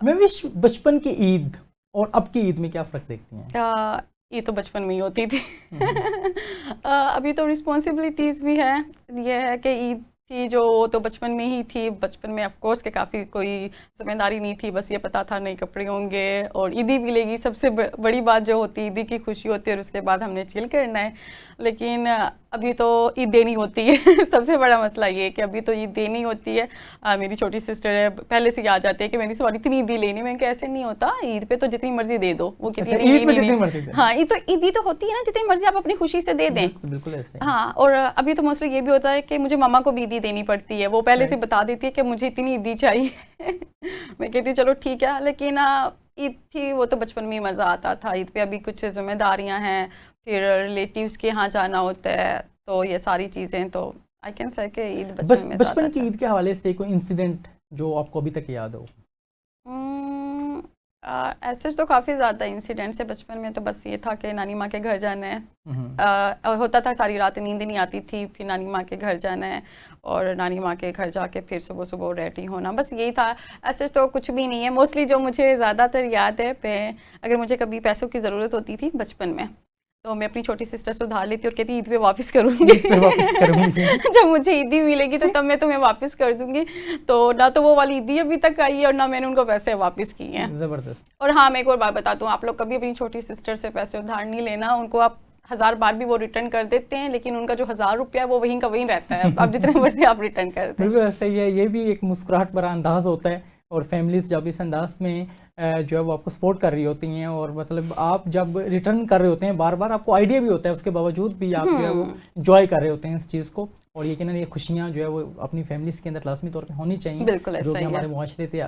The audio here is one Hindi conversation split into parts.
मैं विश बचपन की ईद और अब की ईद में क्या फ़र्क देखती हैं? ये तो बचपन में ही होती थी। हम्म, अभी तो रिस्पॉन्सिबिलिटीज़ भी है। ये है कि ईद थी जो, वो तो बचपन में ही थी। बचपन में ऑफ कोर्स के काफ़ी कोई जिम्मेदारी नहीं थी, बस ये पता था नए कपड़े होंगे और ईदी मिलेगी। सबसे बड़ी बात जो होती है ईदी की खुशी होती है, और उसके बाद हमने चिल करना है। लेकिन अभी तो ईद देनी होती है। सबसे बड़ा मसला ये है कि अभी तो ईद देनी होती है। मेरी छोटी सिस्टर है, पहले से ही आ जाती है कि मेरी सवाल इतनी ईदी लेनी। मैं ऐसे नहीं होता, ईद पे तो जितनी मर्जी दे दो। वो कितनी अच्छा, नहीं, ईद नहीं, पे नहीं, जितनी नहीं। मर्जी दे। हाँ, ईदी तो होती है ना, जितनी मर्जी आप अपनी खुशी से दे दें। बिल्कुल बिल्कुल ऐसे ही। हाँ, और अभी तो मोस्टली ये भी होता है कि मुझे मामा को भी ईदी देनी पड़ती है। वो पहले से राइट। बता देती है कि मुझे इतनी ईदी चाहिए। मैं कहती हूँ चलो ठीक है, लेकिन ईद थी वो तो बचपन में ही मज़ा आता था। ईद पे अभी कुछ जिम्मेदारियां हैं, फिर रिलेटिव्स के यहाँ जाना होता है, तो ये सारी चीज़ें तो आई कैन से कि ईद बचपन में ज़्यादा बचपन की अच्छा। ईद के हवाले से कोई इंसिडेंट जो आपको अभी तक याद हो? उम्म, ऐसे तो काफ़ी ज़्यादा इंसिडेंट्स है बचपन में। तो बस ये था कि नानी माँ के घर जाना है। हम्म, होता था सारी रात नींद नहीं आती थी, फिर नानी माँ के घर जाना है और नानी माँ के घर जाके फिर सुबह सुबह रेडी होना, बस यही था। ऐसे तो कुछ भी नहीं है। मोस्टली जो मुझे ज़्यादातर याद है, अगर मुझे कभी पैसों की ज़रूरत होती थी बचपन में, तो मैं अपनी छोटी सिस्टर से उधार लेती और कहती ईद पे वापस करूँगी। ईद पे वापस करूंगी। जब मुझे ईदी मिलेगी तो तब मैं तुम्हें वापस कर दूंगी। तो ना तो वो वाली ईदी अभी तक आई है और ना मैंने उनको पैसे वापस किए हैं। जबरदस्त। और हाँ, मैं एक और बात बताता हूँ, आप लोग कभी अपनी छोटी सिस्टर से पैसे उधार नहीं लेना। उनको आप 1000 बार भी वो रिटर्न कर देते हैं, लेकिन उनका जो 1000 रुपया है वो वहीं का वहीं रहता है। आप जितने मर्जी आप रिटर्न कर दें। बिल्कुल ऐसा ही है। ये भी एक मुस्कुराहट भरा अंदाज होता है, और फैमिलीज जब इस अंदाज में जो है वो आपको सपोर्ट कर रही होती हैं, और मतलब आप जब रिटर्न कर रहे होते हैं बार बार, आपको आइडिया भी होता है, उसके बावजूद भी आप जो है वो इंजॉय कर रहे होते हैं इस चीज़ को। और यकीनन ये खुशियाँ जो है वो अपनी फैमिलीज के अंदर लाजमी तौर पे होनी चाहिए, बिल्कुल जो ऐसा कि ही है। हमारे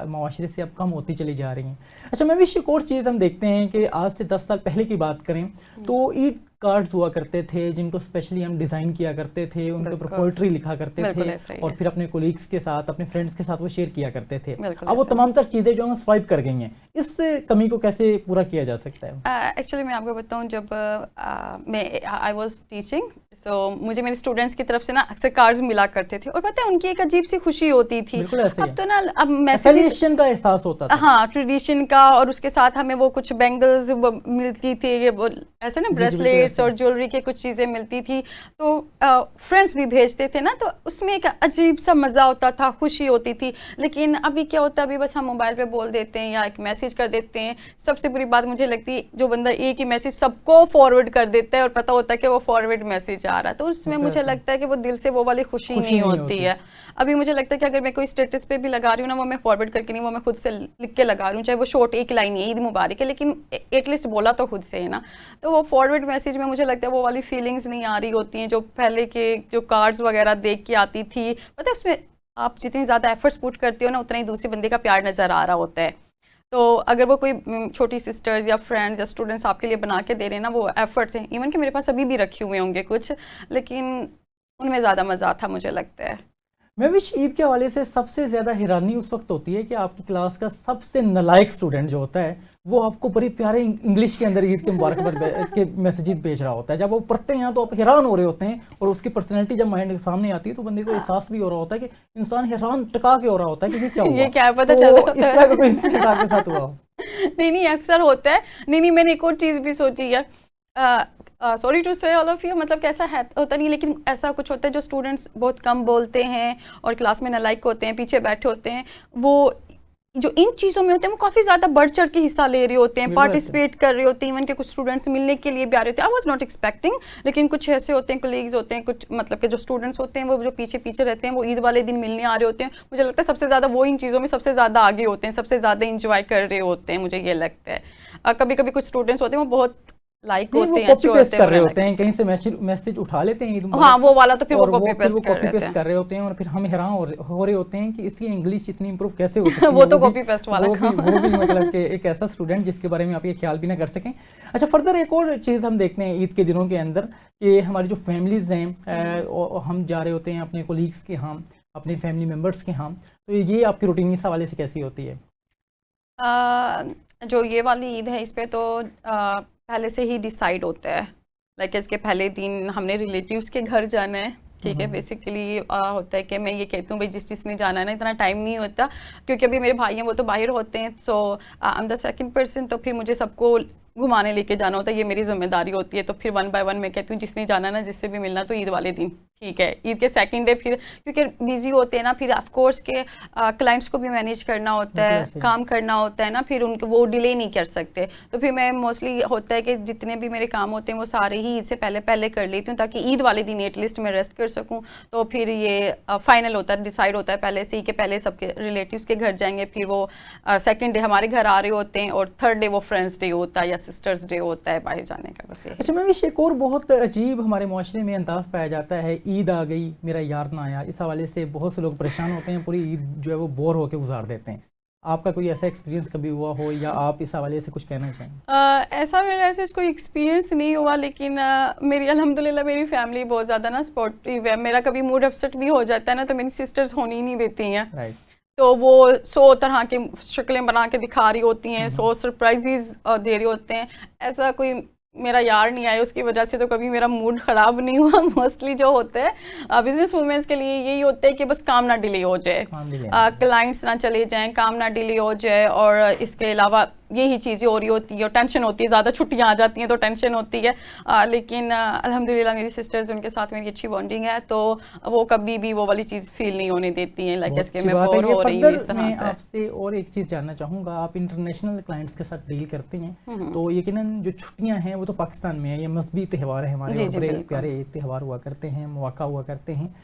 मुआशरे से अब कम होती चली जा रही हैं। अच्छा, मैं भी एक और चीज़ हम देखते हैं कि आज से 10 साल पहले की बात करें तो ईद कार्ड्स हुआ करते थे, जिनको स्पेशली हम डिज़ाइन किया करते थे, उनके ऊपर बिल्कुल पोइट्री लिखा करते बिल्कुल थे, ऐसा ही और है। फिर अपने कोलीग्स के साथ, अपने फ्रेंड्स के साथ वो शेयर किया करते थे। बिल्कुल अब वो ऐसा। तमाम तर चीज़ें जो हैं स्वाइप कर गई हैं। इस कमी को कैसे पूरा किया जा सकता है? एक्चुअली मैं आपको बताऊं, जब मैं आई वाज टीचिंग, सो मुझे मेरे स्टूडेंट्स की तरफ से ना अक्सर कार्ड्स मिला करते थे, और पता है उनकी एक अजीब सी खुशी होती थी। बिल्कुल ऐसे ही अब है। तो ना अब मैसेजेस, एफिलिएशन का एहसास होता था। हाँ, ट्रेडिशन का, और उसके साथ हमें वो कुछ बैंगल्स मिलती थी, ये वो ऐसे ना जी जी, बिल्कुल ब्रेसलेट्स ऐसे और है। ज्वेलरी के कुछ चीज़ें मिलती थी। तो फ्रेंड्स भी भेजते थे ना, तो उसमें एक अजीब सा मज़ा होता था, खुशी होती थी। लेकिन अभी क्या होता है, अभी बस हम मोबाइल पे बोल देते हैं या एक मैसेज कर देते हैं। सबसे बुरी बात मुझे लगती है, जो बंदा एक ही मैसेज सबको फॉरवर्ड कर देता है और पता होता है कि वो फॉरवर्ड मैसेज आ रहा है, तो उसमें बिल्कुल मुझे ऐसे है। लगता है कि वो दिल से वो वाली खुशी खुशी नहीं नहीं होती होती। है। अभी मुझे लगता है कि अगर मैं कोई स्टेटस पे भी लगा रही हूँ ना, वो मैं फॉरवर्ड करके नहीं, वो मैं खुद से लिख के लगा रही हूँ, चाहे वो शॉर्ट एक लाइन है ईद मुबारक है, लेकिन एटलीस्ट बोला तो खुद से है ना। तो वो फॉरवर्ड मैसेज में मुझे लगता है वो वाली फीलिंग्स नहीं आ रही होती हैं जो पहले के जो कार्ड्स वगैरह देख के आती थी। मतलब उसमें आप जितनी ज़्यादा एफर्ट्स पुट करते हो ना, उतना ही दूसरे बंदे का प्यार नज़र आ रहा होता है। तो अगर वो कोई छोटी सिस्टर्स या फ्रेंड्स या स्टूडेंट्स आपके लिए बना के दे रहे हैं ना, वो एफर्ट्स हैं। इवन कि मेरे पास अभी भी रखे हुए होंगे कुछ, लेकिन उनमें ज़्यादा मज़ा था मुझे लगता है। मैं विश ईद के हवाले से सबसे ज़्यादा हैरानी उस वक्त होती है कि आपकी क्लास का सबसे नालायक स्टूडेंट जो होता है, वो आपको बड़ी प्यारे इंग्लिश के अंदर ईद के मुबारकबाद के मैसेजेस भेज रहा होता है। जब वो पढ़ते हैं तो आप हैरान हो रहे होते हैं, और उसकी पर्सनैलिटी जब माइंड के सामने आती है तो बंदे को एहसास भी हो रहा होता है कि इंसान हैरान टका के हो रहा होता है कि ये क्या ये हुआ। क्या है, पता चल तो रहा इस होता तरह का कोई है। इंसिडेंट आपके साथ हुआ हो? नहीं नहीं, अक्सर होता है। नहीं नहीं, मैंने एक और चीज़ भी सोची है। सॉरी टू से ऑल ऑफ यू, मतलब कैसा है होता नहीं, लेकिन ऐसा कुछ होता है जो स्टूडेंट्स बहुत कम बोलते हैं और क्लास में नालायक होते हैं, पीछे बैठे होते हैं, वो जो इन चीज़ों में होते हैं वो काफ़ी ज़्यादा बढ़ चढ़ के हिस्सा ले रहे होते हैं, बिल्कुल ऐसे। पार्टिसिपेट कर रहे होते हैं। इवन के कुछ स्टूडेंट्स मिलने के लिए भी आ रहे होते हैं। आई वॉज नॉट एक्सपेक्टिंग, लेकिन कुछ ऐसे होते हैं, कोलीग्स होते हैं, कुछ मतलब के जो स्टूडेंट्स होते हैं वो जो पीछे पीछे रहते हैं, वो ईद वाले दिन मिलने आ रहे होते हैं। मुझे लगता है सबसे ज़्यादा वो इन चीज़ों में सबसे ज़्यादा आगे होते हैं, सबसे ज़्यादा इंजॉय कर रहे होते हैं, मुझे ये लगता है। कभी कभी कुछ स्टूडेंट्स होते हैं वो बहुत लाइक नहीं, वो होते हैं, कॉपी अच्छे पेस्ट होते हैं, कर रहे बुरे होते लगते हैं, कहीं से मैसेज मैसेज उठा लेते हैं ईद हैं। हाँ, मुबारक वो का, वाला तो फिर वो और कॉपी फिर वो पेस्ट कर कॉपी लेते पेस्ट कर रहे होते हैं, और फिर हम हैरान हो रहे होते हैं कि इसकी इंग्लिश इतनी इंप्रूव कैसे हो हैं। सकती है। वो तो कॉपी पेस्ट वाला काम। वो भी मतलब कि एक ऐसा स्टूडेंट जिसके बारे में आप ये ख्याल भी ना कर सकें। अच्छा, फर्दर एक और चीज़ हम देखते हैं ईद के दिनों के अंदर कि हमारी जो फैमिलीज़ हैं, हम जा रहे होते हैं अपने कोलीग्स के यहाँ, अपने फैमिली मेम्बर्स के यहाँ, तो ये आपकी रूटीन इस हवाले से कैसी होती है? जो ये वाली ईद है, इस पे तो पहले से ही डिसाइड होता है। लाइक इसके पहले दिन हमने रिलेटिव्स के घर जाना है, ठीक है। बेसिकली होता है कि मैं ये कहती हूँ भाई जिस चीज़ ने जाना है ना, इतना टाइम नहीं होता, क्योंकि अभी मेरे भाई हैं वो तो बाहर होते हैं, so I am the second person, तो फिर मुझे सबको घुमाने लेके जाना होता है, ये मेरी जिम्मेदारी होती है। तो फिर 1 बाय 1 मैं कहती हूँ जिसने जाना ना, जिससे भी मिलना, तो ईद वाले दिन ठीक है, ईद के सेकंड डे फिर क्योंकि बिजी होते हैं ना, फिर ऑफ कोर्स के क्लाइंट्स को भी मैनेज करना होता है, काम करना होता है ना, फिर उनको वो डिले नहीं कर सकते। तो फिर मैं मोस्टली होता है कि जितने भी मेरे काम होते हैं वो सारे ही ईद से पहले पहले कर लेती हूँ, ताकि ईद वाले दिन एटलीस्ट मैं रेस्ट कर सकूँ। तो फिर ये फाइनल होता है, डिसाइड होता है पहले से ही कि पहले सबके रिलेटिव्स के घर जाएंगे, फिर वो सेकंड डे हमारे घर आ रहे होते हैं, और थर्ड डे वो फ्रेंड्स डे होता है या सिस्टर्स डे होता है बाहर जाने का। बस अच्छा मैं एक और बहुत अजीब हमारे माशरे में अंदाज पाया जाता है, ईद आ गई मेरा यार ना आया। इस हवाले से बहुत से लोग परेशान होते हैं, पूरी ईद जो है वो बोर होकर गुजार देते हैं। आपका कोई ऐसा एक्सपीरियंस कभी हुआ हो, या आप इस हवाले से कुछ कहना चाहें? ऐसा मेरा ऐसे कोई एक्सपीरियंस नहीं हुआ, लेकिन मेरी अल्हम्दुलिल्लाह मेरी फैमिली बहुत ज़्यादा ना सपोर्टिव है। मेरा कभी मूड अपसेट भी हो जाता है ना, तो मेरी सिस्टर्स होने ही नहीं देती हैं। राइट। तो वो 100 तरह की शक्लें बना के दिखा रही होती हैं, 100 सरप्राइजेज दे रहे होते हैं। ऐसा कोई मेरा यार नहीं आया, उसकी वजह से तो कभी मेरा मूड ख़राब नहीं हुआ। मोस्टली जो होता है बिजनेस वुमेन्स के लिए यही होता है कि बस काम ना डिले हो जाए, क्लाइंट्स ना चले जाएं, काम ना डिले हो जाए, और इसके अलावा यही चीज़ें हो रही होती है, और टेंशन होती है, ज़्यादा छुट्टियां आ जाती हैं तो टेंशन होती है। लेकिन अल्हम्दुलिल्लाह मेरी सिस्टर्स, उनके साथ मेरी अच्छी बॉन्डिंग है, तो वो कभी भी वो वाली चीज़ फील नहीं होने देती हैं लाइक इसके मैं बोर हो रही हूँ इस तरह से। आपसे और एक चीज़ जानना चाहूँगा, आप इंटरनेशनल क्लाइंट्स के साथ डील करते हैं, तो यकीनन जो छुट्टियाँ हैं वो तो पाकिस्तान में है, ये मजहबी त्यौहार है हमारे, बड़े प्यारे त्यौहार हुआ करते हैं, मौका हुआ करते हैं,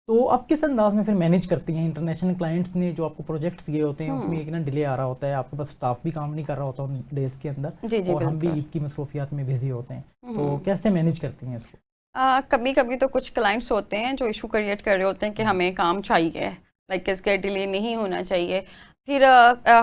तो आप किस अंदाज में फिर मैनेज करती हैं? इंटरनेशनल क्लाइंट्स ने जो आपको प्रोजेक्ट्स दिए होते हैं उसमें एक ना डिले आ रहा होता है, आपके पास स्टाफ भी काम नहीं कर रहा होता उन डेज के अंदर, और हम भी ईद की मसरूफियात में बिजी होते हैं, तो कैसे मैनेज करती हैं इसको? कभी कभी तो कुछ क्लाइंट्स होते हैं जो इशू क्रिएट कर रहे होते हैं कि हमें काम चाहिए, लाइक इसका डिले नहीं होना चाहिए। फिर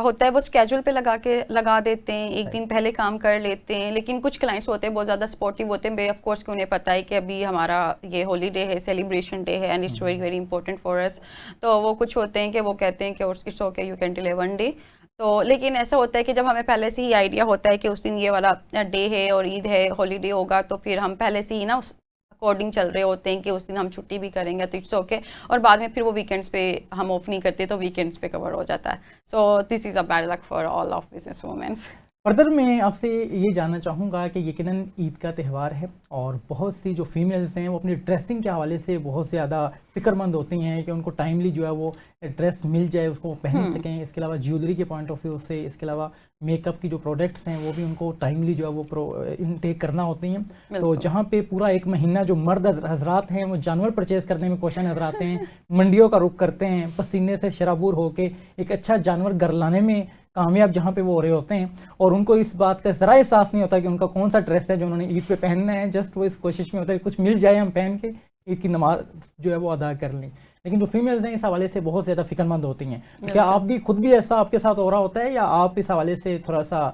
होता है वो स्केड्यूल पे लगा देते हैं, एक दिन पहले काम कर लेते हैं। लेकिन कुछ क्लाइंट्स होते हैं बहुत ज़्यादा सपोर्टिव होते हैं, ऑफ कोर्स कि उन्हें पता है कि अभी हमारा ये हॉलीडे है, सेलिब्रेशन डे है, and it's very very important for us. तो वो कुछ होते हैं कि वो कहते हैं कि it's okay, you can delay 1 day. तो लेकिन ऐसा होता है कि जब हमें पहले से ही आइडिया होता है कि उस दिन ये वाला डे है और ईद है, हॉलीडे होगा, तो फिर हम पहले से ही ना अकॉर्डिंग चल रहे होते हैं कि उस दिन हम छुट्टी भी करेंगे, तो इट्स ओके। और बाद में फिर वो वीकेंड्स पे हम ऑफ नहीं करते, तो वीकेंड्स पे कवर हो जाता है। So this is a bad luck for all of business womens. फर्दर मैं आपसे ये जानना चाहूँगा कि यकीनन ईद का त्यौहार है, और बहुत सी जो फीमेल्स हैं वो अपनी ड्रेसिंग के हवाले से बहुत ज़्यादा फिक्रमंद होती हैं कि उनको टाइमली जो है वो ड्रेस मिल जाए, उसको वो पहन सकें। इसके अलावा ज्वेलरी के पॉइंट ऑफ व्यू से, इसके अलावा मेकअप की जो प्रोडक्ट्स हैं वो भी उनको टाइमली जो है वो इनटेक करना होती हैं। तो जहाँ पे पूरा एक महीना जो मर्द हजरात हैं वो जानवर परचेज़ करने में कोशिश नजर आते हैं, मंडियों का रुख करते हैं, पसीने से शराबूर होके एक अच्छा जानवर घर लाने में कामयाब जहाँ पे वो हो रहे होते हैं, और उनको इस बात का ज़रा एहसास नहीं होता कि उनका कौन सा ड्रेस है जो उन्होंने ईद पे पहनना है। जस्ट वो इस कोशिश में होता है कि कुछ मिल जाए, हम पहन के ईद की नमाज जो है वो अदा कर लें। लेकिन जो फीमेल्स हैं इस हवाले से बहुत ज़्यादा फिक्रमंद होती हैं। तो क्या आप भी खुद भी ऐसा आपके साथ हो रहा होता है, या आप इस हवाले से थोड़ा सा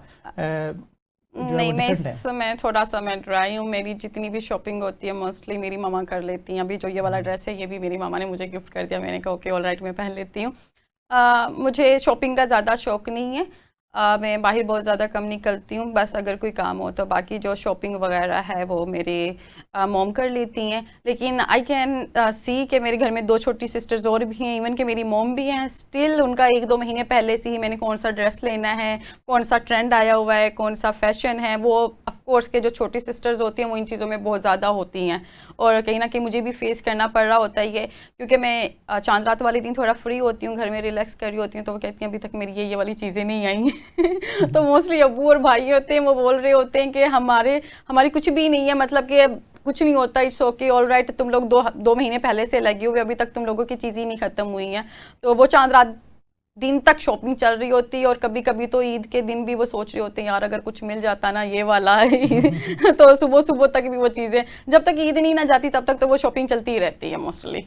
नहीं, मैं थोड़ा सा मैं ड्राई हूँ। मेरी जितनी भी शॉपिंग होती है मोस्टली मेरी मामा कर लेती हैं। अभी जो ये वाला ड्रेस है ये भी मेरी मामा ने मुझे गिफ्ट कर दिया, मैंने कहा ओके ऑल राइट मैं पहन लेती हूँ। मुझे शॉपिंग का ज़्यादा शौक नहीं है, मैं बाहर बहुत ज़्यादा कम निकलती हूँ, बस अगर कोई काम हो तो। बाकी जो शॉपिंग वगैरह है वो मेरे मॉम कर लेती हैं। लेकिन आई कैन सी कि मेरे घर में 2 छोटी सिस्टर्स और भी हैं, इवन कि मेरी मॉम भी हैं। स्टिल उनका 1-2 महीने पहले से ही मैंने कौन सा ड्रेस लेना है, कौन सा ट्रेंड आया हुआ है, कौन सा फैशन है, वो ऑफ कोर्स के जो छोटी सिस्टर्स होती हैं वो इन चीज़ों में बहुत ज़्यादा होती हैं, और कहीं ना कहीं मुझे भी फेस करना पड़ रहा होता है ये, क्योंकि मैं चांद रात वाले दिन थोड़ा फ्री होती हूँ, घर में रिलैक्स कर रही होती हूँ, तो वो कहती हैं अभी तक मेरी ये वाली चीज़ें नहीं आई। तो मोस्टली अब्बू और भाई होते हैं वो बोल रहे होते हैं कि हमारी कुछ भी नहीं है, मतलब कि कुछ नहीं होता, इट्स ओके ऑल राइट, तुम लोग 2 महीने पहले से लगे हुए, अभी तक तुम लोगों की चीज़ें नहीं ख़त्म हुई हैं। तो वो चांद रात दिन तक शॉपिंग चल रही होती है, और कभी कभी तो ईद के दिन भी वो सोच रहे होते हैं यार अगर कुछ मिल जाता ना ये वाला तो सुबह सुबह तक भी वो चीज़ें, जब तक ईद नहीं ना जाती तब तक तो वो शॉपिंग चलती ही रहती है मोस्टली।